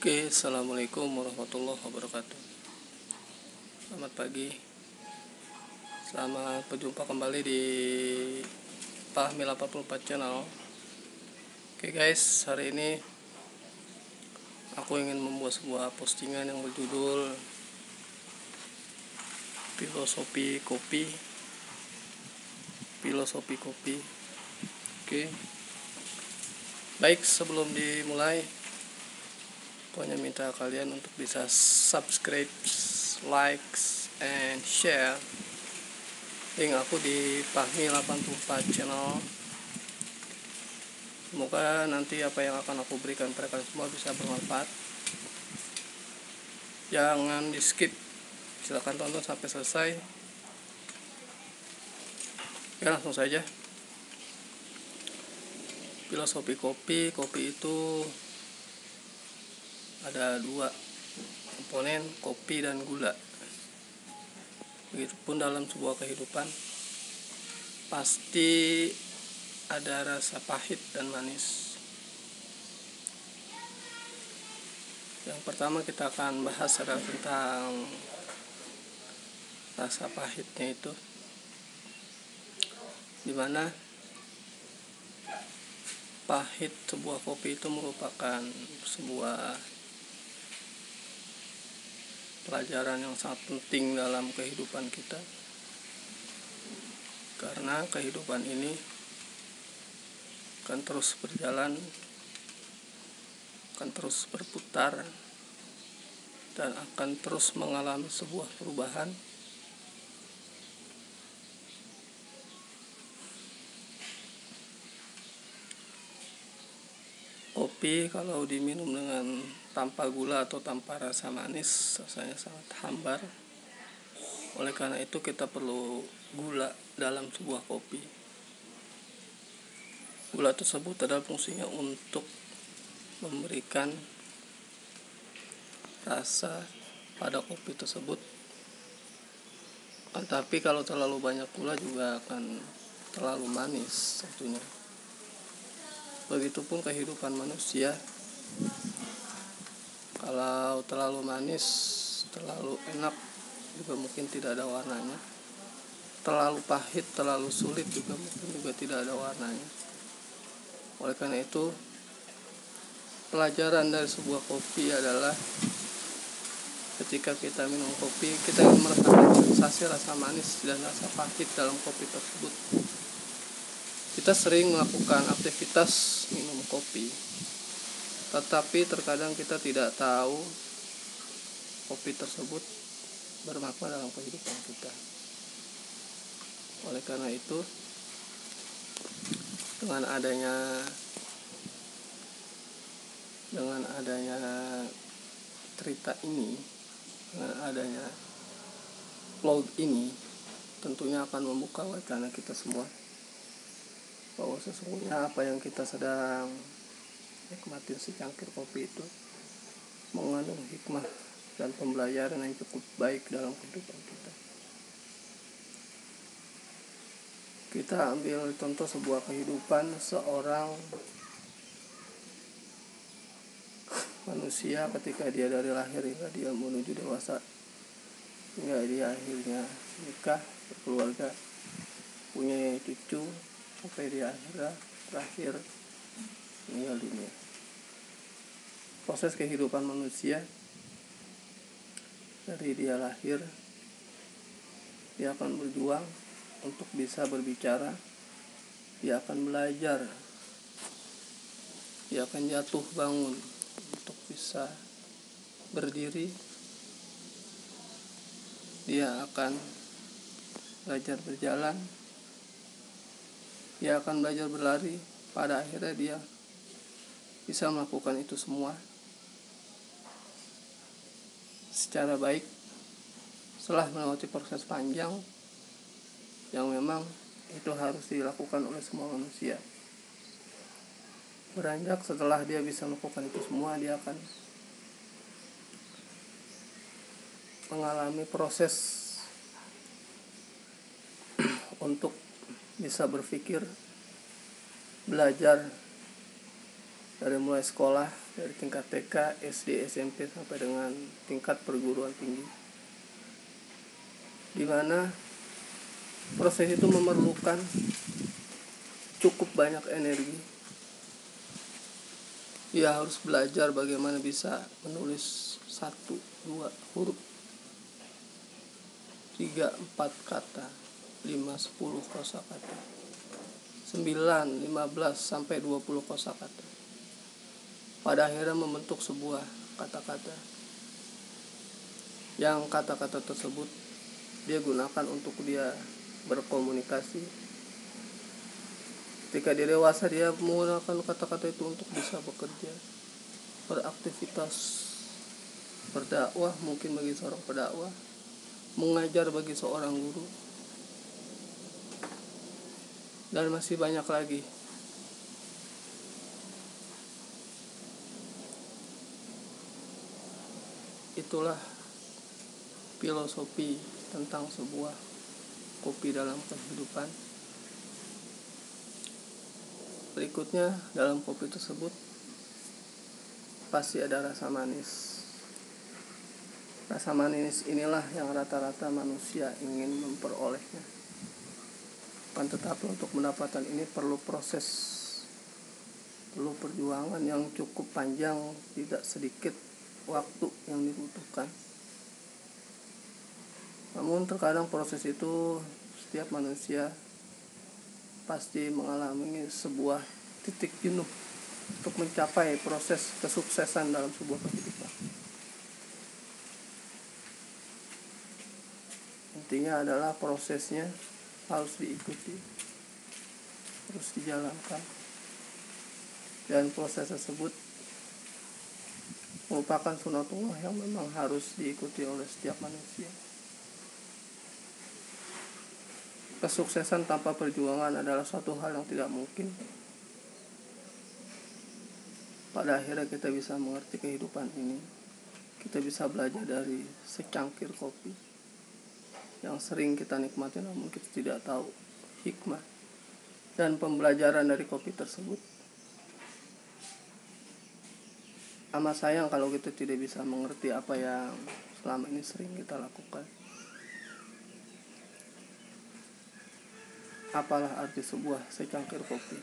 Oke, assalamualaikum warahmatullahi wabarakatuh. Selamat pagi. Selamat berjumpa kembali di Fahmi 84 channel. Oke guys, hari ini aku ingin membuat sebuah postingan yang berjudul Filosofi Kopi. Oke. Baik, sebelum dimulai, aku hanya minta kalian untuk bisa subscribe, like, and share link aku di Fahmi 84 channel. Semoga nanti apa yang akan aku berikan pada kalian semua bisa bermanfaat. Jangan di skip, silahkan tonton sampai selesai. Ya, langsung saja. Filosofi kopi itu ada dua komponen, kopi dan gula. Begitupun dalam sebuah kehidupan pasti ada rasa pahit dan manis. Yang pertama kita akan bahas adalah tentang rasa pahitnya itu, dimana pahit sebuah kopi itu merupakan sebuah pelajaran yang sangat penting dalam kehidupan kita, karena kehidupan ini akan terus berjalan, akan terus berputar, dan akan terus mengalami sebuah perubahan. Kopi kalau diminum dengan tanpa gula atau tanpa rasa manis, rasanya sangat hambar. Oleh karena itu kita perlu gula dalam sebuah kopi. Gula tersebut adalah fungsinya untuk memberikan rasa pada kopi tersebut. Tapi kalau terlalu banyak gula juga akan terlalu manis tentunya. Begitupun kehidupan manusia. Kalau terlalu manis, terlalu enak, juga mungkin tidak ada warnanya. Terlalu pahit, terlalu sulit juga mungkin juga tidak ada warnanya. Oleh karena itu, pelajaran dari sebuah kopi adalah ketika kita minum kopi, kita merasakan sensasi rasa manis dan rasa pahit dalam kopi tersebut. Kita sering melakukan aktivitas minum kopi, tetapi terkadang kita tidak tahu kopi tersebut bermakna dalam kehidupan kita. Oleh karena itu, dengan adanya cerita ini, dengan adanya vlog ini, tentunya akan membuka wacana kita semua bahwa sesungguhnya apa yang kita sedang nikmatin secangkir kopi itu mengandung hikmah dan pembelajaran yang cukup baik dalam kehidupan kita. Kita ambil contoh sebuah kehidupan seorang manusia ketika dia dari lahir hingga dia menuju dewasa, hingga dia akhirnya nikah, berkeluarga, punya cucu, sampai dia terakhir meninggal dunia. Proses kehidupan manusia dari dia lahir, dia akan berjuang untuk bisa berbicara, dia akan belajar, dia akan jatuh bangun untuk bisa berdiri, dia akan belajar berjalan, dia akan belajar berlari. Pada akhirnya dia bisa melakukan itu semua secara baik setelah melewati proses panjang yang memang itu harus dilakukan oleh semua manusia. Beranjak setelah dia bisa melakukan itu semua, dia akan mengalami proses untuk bisa berpikir, belajar dari mulai sekolah dari tingkat TK, SD, SMP sampai dengan tingkat perguruan tinggi, di mana proses itu memerlukan cukup banyak energi. Ia harus belajar bagaimana bisa menulis 1, 2 huruf, 3, 4 kata, 5, 10 kosakata, 9, 15 sampai 20 kosakata. Pada akhirnya membentuk sebuah kata-kata, yang kata-kata tersebut dia gunakan untuk dia berkomunikasi. Ketika dia dewasa, dia menggunakan kata-kata itu untuk bisa bekerja, beraktivitas, berdakwah mungkin bagi seorang pendakwah, mengajar bagi seorang guru, dan masih banyak lagi. Itulah filosofi tentang sebuah kopi dalam kehidupan. Berikutnya, dalam kopi tersebut pasti ada rasa manis. Rasa manis inilah yang rata-rata manusia ingin memperolehnya. Tetapi untuk mendapatkan ini perlu proses, perlu perjuangan yang cukup panjang, tidak sedikit waktu yang dibutuhkan. Namun terkadang proses itu setiap manusia pasti mengalami sebuah titik jenuh untuk mencapai proses kesuksesan dalam sebuah kehidupan. Intinya adalah prosesnya harus diikuti, harus dijalankan, dan proses tersebut merupakan sunatullah yang memang harus diikuti oleh setiap manusia. Kesuksesan tanpa perjuangan adalah suatu hal yang tidak mungkin. Pada akhirnya kita bisa mengerti kehidupan ini. Kita bisa belajar dari secangkir kopi yang sering kita nikmati namun kita tidak tahu hikmah dan pembelajaran dari kopi tersebut. Amat sayang kalau kita tidak bisa mengerti apa yang selama ini sering kita lakukan. Apalah arti sebuah secangkir kopi?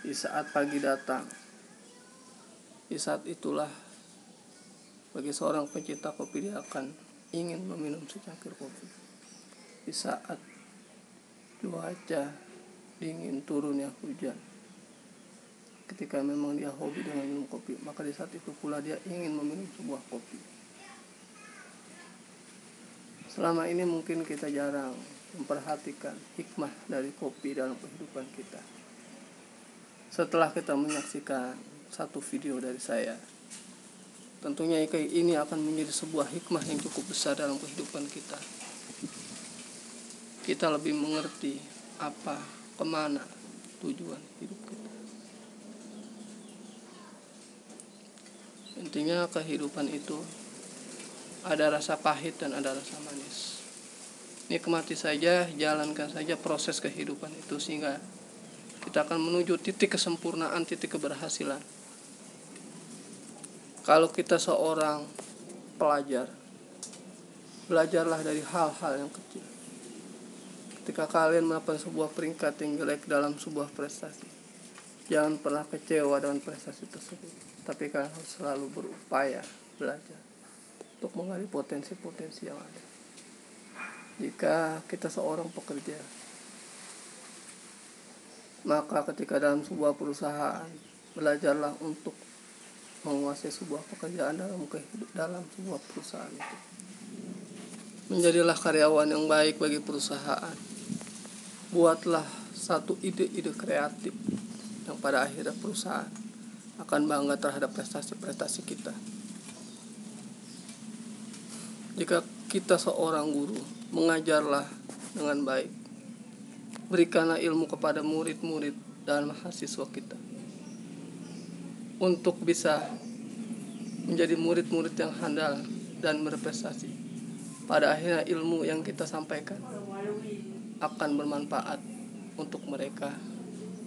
Di saat pagi datang, di saat itulah bagi seorang pencinta kopi dia akan ingin meminum secangkir kopi. Di saat cuaca dingin, turunnya hujan, ketika memang dia hobi dengan minum kopi, maka di saat itu pula dia ingin meminum sebuah kopi. Selama ini mungkin kita jarang memperhatikan hikmah dari kopi dalam kehidupan kita. Setelah kita menyaksikan satu video dari saya, tentunya ini akan menjadi sebuah hikmah yang cukup besar dalam kehidupan kita. Kita lebih mengerti apa, kemana tujuan hidup kita. Intinya kehidupan itu ada rasa pahit dan ada rasa manis. Nikmati saja, jalankan saja proses kehidupan itu sehingga kita akan menuju titik kesempurnaan, titik keberhasilan. Kalau kita seorang pelajar, belajarlah dari hal-hal yang kecil. Ketika kalian mendapatkan sebuah peringkat yang jelek dalam sebuah prestasi, jangan pernah kecewa dengan prestasi tersebut, tapi kalian harus selalu berupaya belajar untuk menggali potensi-potensi yang ada. Jika kita seorang pekerja, maka ketika dalam sebuah perusahaan, belajarlah untuk menguasai sebuah pekerjaan dalam sebuah perusahaan itu. Menjadilah karyawan yang baik bagi perusahaan. Buatlah satu ide-ide kreatif yang pada akhirnya perusahaan akan bangga terhadap prestasi-prestasi kita. Jika kita seorang guru, mengajarlah dengan baik. Berikanlah ilmu kepada murid-murid dan mahasiswa kita untuk bisa menjadi murid-murid yang handal dan berprestasi. Pada akhirnya ilmu yang kita sampaikan akan bermanfaat untuk mereka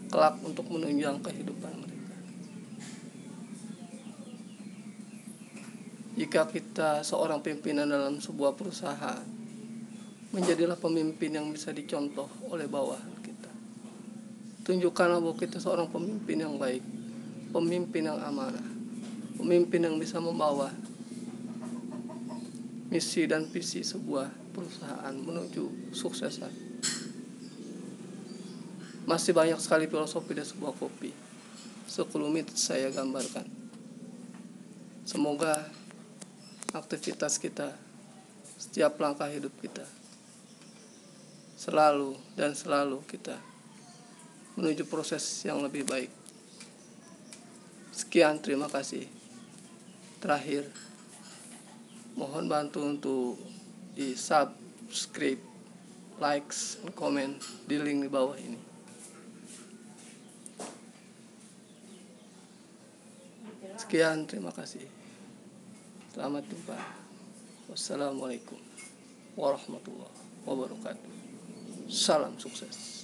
kelak untuk menunjang kehidupan mereka. Jika kita seorang pimpinan dalam sebuah perusahaan, menjadilah pemimpin yang bisa dicontoh oleh bawahan kita. Tunjukkanlah bahwa kita seorang pemimpin yang baik, pemimpin yang amanah, pemimpin yang bisa membawa misi dan visi sebuah perusahaan menuju suksesan. Masih banyak sekali filosofi dari sebuah kopi, sekelumit saya gambarkan. Semoga aktivitas kita, setiap langkah hidup kita, selalu kita menuju proses yang lebih baik. Sekian, terima kasih. Terakhir, mohon bantu untuk di subscribe, likes, dan komen di link di bawah ini. Sekian, terima kasih. Selamat jumpa. Wassalamualaikum warahmatullahi wabarakatuh. Salam sukses.